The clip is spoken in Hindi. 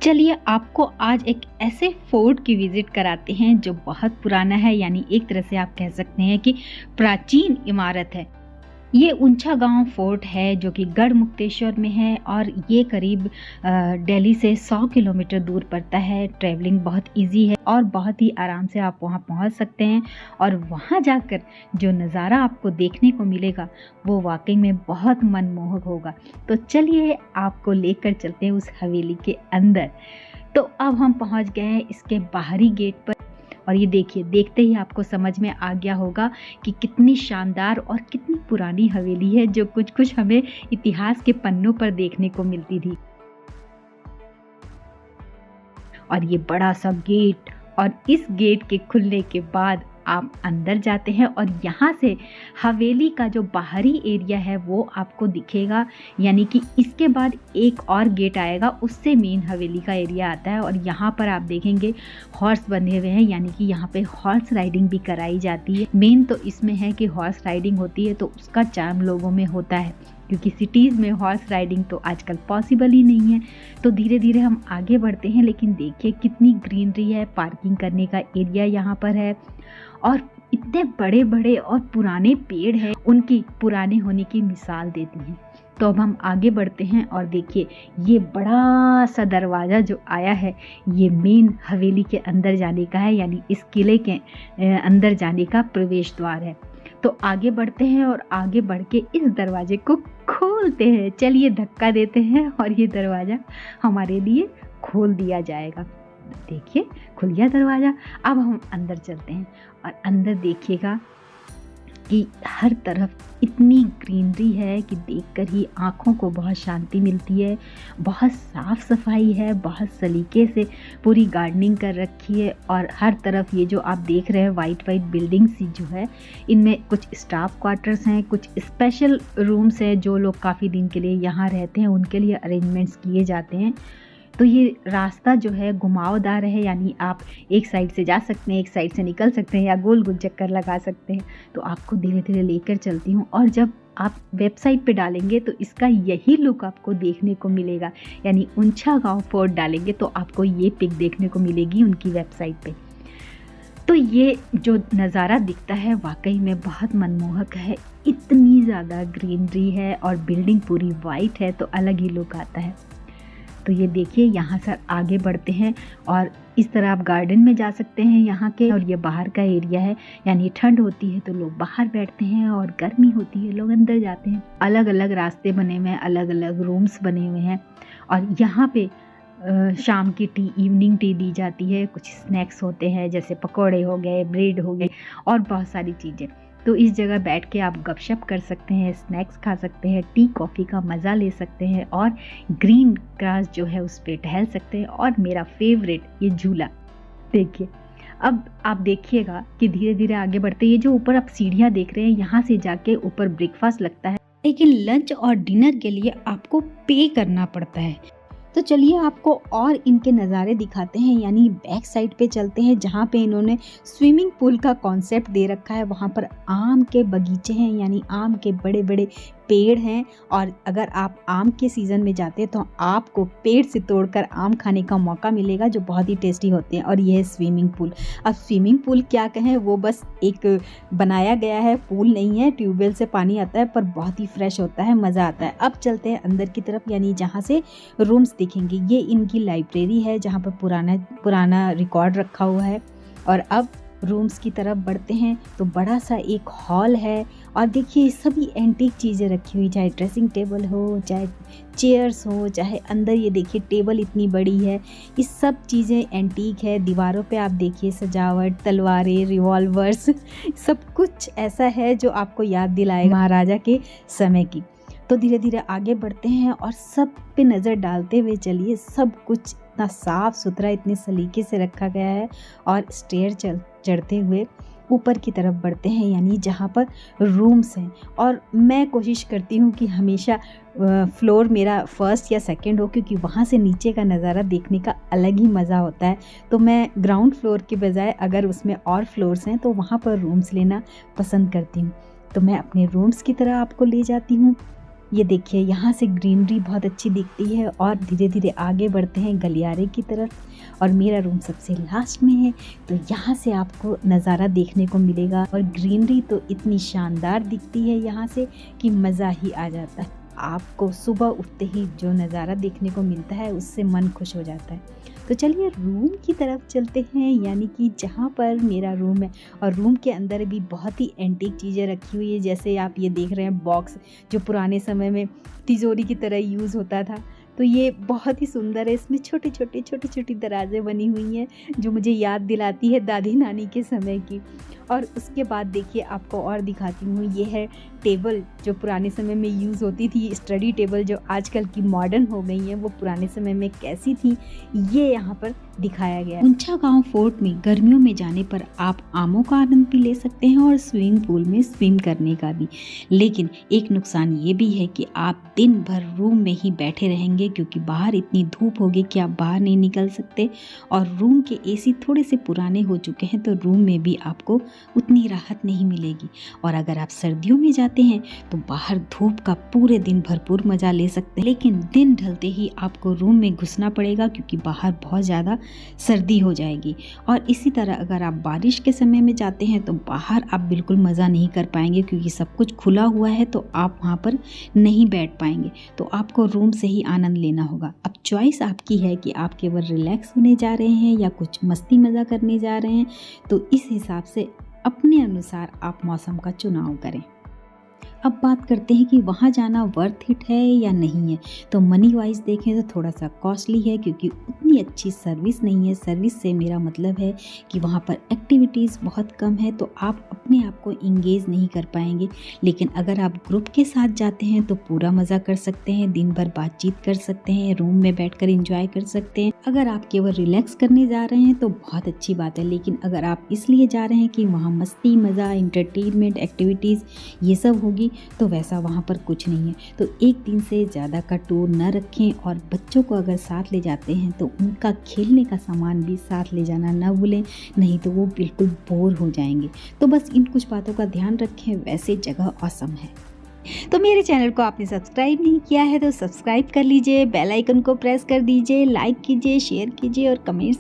चलिए आपको आज एक ऐसे फोर्ट की विजिट कराते हैं जो बहुत पुराना है, यानी एक तरह से आप कह सकते हैं कि प्राचीन इमारत है। ये ऊंचा गांव फोर्ट है जो कि गढ़ मुक्तेश्वर में है और ये करीब दिल्ली से 100 किलोमीटर दूर पड़ता है। ट्रैवलिंग बहुत इजी है और बहुत ही आराम से आप वहां पहुंच सकते हैं और वहां जाकर जो नज़ारा आपको देखने को मिलेगा वो वाकई में बहुत मनमोहक होगा। तो चलिए आपको लेकर चलते हैं उस हवेली के अंदर। तो अब हम पहुंच गए हैं इसके बाहरी गेट पर और ये देखिए, देखते ही आपको समझ में आ गया होगा कि कितनी शानदार और कितनी पुरानी हवेली है जो कुछ कुछ हमें इतिहास के पन्नों पर देखने को मिलती थी। और ये बड़ा सा गेट, और इस गेट के खुलने के बाद आप अंदर जाते हैं और यहाँ से हवेली का जो बाहरी एरिया है वो आपको दिखेगा। यानी कि इसके बाद एक और गेट आएगा, उससे मेन हवेली का एरिया आता है और यहाँ पर आप देखेंगे हॉर्स बंधे हुए हैं, यानी कि यहाँ पे हॉर्स राइडिंग भी कराई जाती है। मेन तो इसमें है कि हॉर्स राइडिंग होती है तो उसका चार्म लोगों में होता है, क्योंकि सिटीज़ में हॉर्स राइडिंग तो आजकल पॉसिबल ही नहीं है। तो धीरे धीरे हम आगे बढ़ते हैं, लेकिन देखिए कितनी ग्रीनरी है, पार्किंग करने का एरिया यहाँ पर है और इतने बड़े बड़े और पुराने पेड़ हैं, उनकी पुराने होने की मिसाल देती हैं। तो अब हम आगे बढ़ते हैं और देखिए ये बड़ा सा दरवाज़ा जो आया है ये मेन हवेली के अंदर जाने का है, यानी इस किले के अंदर जाने का प्रवेश द्वार है। तो आगे बढ़ते हैं और आगे बढ़ के इस दरवाजे को खोलते हैं। चलिए धक्का देते हैं और ये दरवाज़ा हमारे लिए खोल दिया जाएगा। देखिए खुल गया दरवाज़ा। अब हम अंदर चलते हैं और अंदर देखिएगा कि हर तरफ इतनी ग्रीनरी है कि देखकर ही आँखों को बहुत शांति मिलती है। बहुत साफ़ सफाई है, बहुत सलीके से पूरी गार्डनिंग कर रखी है और हर तरफ ये जो आप देख रहे हैं वाइट बिल्डिंग्स ही जो है, इनमें कुछ स्टाफ क्वार्टर्स हैं, कुछ स्पेशल रूम्स हैं। जो लोग काफ़ी दिन के लिए यहाँ रहते हैं उनके लिए अरेंजमेंट्स किए जाते हैं। तो ये रास्ता जो है घुमावदार है, यानी आप एक साइड से जा सकते हैं, एक साइड से निकल सकते हैं या गोल गोल चक्कर लगा सकते हैं। तो आपको धीरे धीरे लेकर चलती हूँ और जब आप वेबसाइट पे डालेंगे तो इसका यही लुक आपको देखने को मिलेगा। यानी ऊंचा गांव फोर्ट डालेंगे तो आपको ये पिक देखने को मिलेगी उनकी वेबसाइट पे। तो ये जो नज़ारा दिखता है वाकई में बहुत मनमोहक है। इतनी ज़्यादा ग्रीनरी है और बिल्डिंग पूरी वाइट है तो अलग ही लुक आता है। तो ये देखिए यहाँ से आगे बढ़ते हैं और इस तरह आप गार्डन में जा सकते हैं यहाँ के। और ये बाहर का एरिया है, यानी ठंड होती है तो लोग बाहर बैठते हैं और गर्मी होती है लोग अंदर जाते हैं। अलग अलग रास्ते बने हुए हैं, अलग अलग रूम्स बने हुए हैं और यहाँ पे शाम की टी, इवनिंग टी दी जाती है। कुछ स्नैक्स होते हैं जैसे पकौड़े हो गए, ब्रेड हो गए और बहुत सारी चीज़ें। तो इस जगह बैठ के आप गपशप कर सकते हैं, स्नैक्स खा सकते हैं, टी कॉफ़ी का मज़ा ले सकते हैं और ग्रीन ग्रास जो है उस पर टहल सकते हैं। और मेरा फेवरेट ये झूला देखिए। अब आप देखिएगा कि धीरे धीरे आगे बढ़ते, ये जो ऊपर आप सीढ़ियाँ देख रहे हैं यहाँ से जाके ऊपर ब्रेकफास्ट लगता है, लेकिन लंच और डिनर के लिए आपको पे करना पड़ता है। तो चलिए आपको और इनके नज़ारे दिखाते हैं, यानी बैक साइड पे चलते हैं जहाँ पे इन्होंने स्विमिंग पूल का कॉन्सेप्ट दे रखा है। वहाँ पर आम के बगीचे हैं, यानी आम के बड़े बड़े पेड़ हैं और अगर आप आम के सीज़न में जाते हैं तो आपको पेड़ से तोड़कर आम खाने का मौका मिलेगा जो बहुत ही टेस्टी होते हैं। और ये है स्विमिंग पूल। अब स्विमिंग पूल क्या कहें, वो बस एक बनाया गया है, पूल नहीं है। ट्यूबवेल से पानी आता है पर बहुत ही फ्रेश होता है, मज़ा आता है। अब चलते हैं अंदर की तरफ, यानी जहाँ से रूम्स दिखेंगे। ये इनकी लाइब्रेरी है जहाँ पर पुराना रिकॉर्ड रखा हुआ है। और अब रूम्स की तरफ बढ़ते हैं तो बड़ा सा एक हॉल है और देखिए सभी एंटीक चीज़ें रखी हुई, चाहे ड्रेसिंग टेबल हो, चाहे चेयर्स हो, चाहे अंदर ये देखिए टेबल इतनी बड़ी है। ये सब चीज़ें एंटीक है। दीवारों पे आप देखिए सजावट, तलवारें, रिवॉल्वर्स, सब कुछ ऐसा है जो आपको याद दिलाएगा महाराजा के समय की। तो धीरे धीरे आगे बढ़ते हैं और सब पे नज़र डालते हुए चलिए। सब कुछ इतना साफ़ सुथरा, इतने सलीके से रखा गया है। और स्टेयर चढ़ते हुए ऊपर की तरफ बढ़ते हैं, यानी जहाँ पर रूम्स हैं। और मैं कोशिश करती हूँ कि हमेशा फ्लोर मेरा फर्स्ट या सेकंड हो, क्योंकि वहाँ से नीचे का नज़ारा देखने का अलग ही मज़ा होता है। तो मैं ग्राउंड फ्लोर के बजाय अगर उसमें और फ्लोर्स हैं तो वहाँ पर रूम्स लेना पसंद करती हूँ। तो मैं अपने रूम्स की तरह आपको ले जाती हूँ। ये देखिए यहाँ से ग्रीनरी बहुत अच्छी दिखती है और धीरे धीरे आगे बढ़ते हैं गलियारे की तरफ और मेरा रूम सबसे लास्ट में है। तो यहाँ से आपको नज़ारा देखने को मिलेगा और ग्रीनरी तो इतनी शानदार दिखती है यहाँ से कि मज़ा ही आ जाता है। आपको सुबह उठते ही जो नज़ारा देखने को मिलता है उससे मन खुश हो जाता है। तो चलिए रूम की तरफ चलते हैं, यानी कि जहाँ पर मेरा रूम है। और रूम के अंदर भी बहुत ही एंटीक चीज़ें रखी हुई है, जैसे आप ये देख रहे हैं बॉक्स जो पुराने समय में तिजोरी की तरह यूज़ होता था। तो ये बहुत ही सुंदर है, इसमें छोटे छोटी दराज़ें बनी हुई हैं जो मुझे याद दिलाती है दादी नानी के समय की। और उसके बाद देखिए आपको और दिखाती हूँ, ये है टेबल जो पुराने समय में यूज़ होती थी। स्टडी टेबल जो आजकल की मॉडर्न हो गई हैं, वो पुराने समय में कैसी थी ये यहाँ पर दिखाया गया है। ऊंचा गांव फोर्ट में गर्मियों में जाने पर आप आमों का आनंद भी ले सकते हैं और स्विमिंग पूल में स्विम करने का भी। लेकिन एक नुकसान ये भी है कि आप दिन भर रूम में ही बैठे रहेंगे, क्योंकि बाहर इतनी धूप होगी कि आप बाहर नहीं निकल सकते। और रूम के एसी थोड़े से पुराने हो चुके हैं, तो रूम में भी आपको उतनी राहत नहीं मिलेगी। और अगर आप सर्दियों में जाते हैं तो बाहर धूप का पूरे दिन भरपूर मजा ले सकते हैं, लेकिन दिन ढलते ही आपको रूम में घुसना पड़ेगा, क्योंकि बाहर बहुत ज़्यादा सर्दी हो जाएगी। और इसी तरह अगर आप बारिश के समय में जाते हैं तो बाहर आप बिल्कुल मज़ा नहीं कर पाएंगे, क्योंकि सब कुछ खुला हुआ है, तो आप वहाँ पर नहीं बैठ पाएंगे। तो आपको रूम से ही आनंद लेना होगा। अब चॉइस आपकी है कि आप केवल रिलैक्स होने जा रहे हैं या कुछ मस्ती मज़ा करने जा रहे हैं। तो इस हिसाब से अपने अनुसार आप मौसम का चुनाव करें। अब बात करते हैं कि वहाँ जाना वर्थ इट है या नहीं है। तो मनी वाइज देखें तो थोड़ा सा कॉस्टली है, क्योंकि उतनी अच्छी सर्विस नहीं है। सर्विस से मेरा मतलब है कि वहाँ पर एक्टिविटीज़ बहुत कम है, तो आप अपने आप को इंगेज नहीं कर पाएंगे। लेकिन अगर आप ग्रुप के साथ जाते हैं तो पूरा मज़ा कर सकते हैं, दिन भर बातचीत कर सकते हैं, रूम में बैठकर एंजॉय कर सकते हैं। अगर आप केवल रिलैक्स करने जा रहे हैं तो बहुत अच्छी बात है, लेकिन अगर आप इसलिए जा रहे हैं कि वहाँ मस्ती मज़ा एंटरटेनमेंट एक्टिविटीज़ ये सब होगी, तो वैसा वहाँ पर कुछ नहीं है। तो एक दिन से ज़्यादा का टूर न रखें। और बच्चों को अगर साथ ले जाते हैं तो उनका खेलने का सामान भी साथ ले जाना न भूलें, नहीं तो वो बिल्कुल बोर हो जाएंगे। तो बस इन कुछ बातों का ध्यान रखें। वैसे जगह ऑसम है। तो मेरे चैनल को आपने सब्सक्राइब नहीं किया है तो सब्सक्राइब कर लीजिए, बेल आइकन को प्रेस कर दीजिए, लाइक कीजिए, शेयर कीजिए और कमेंट्स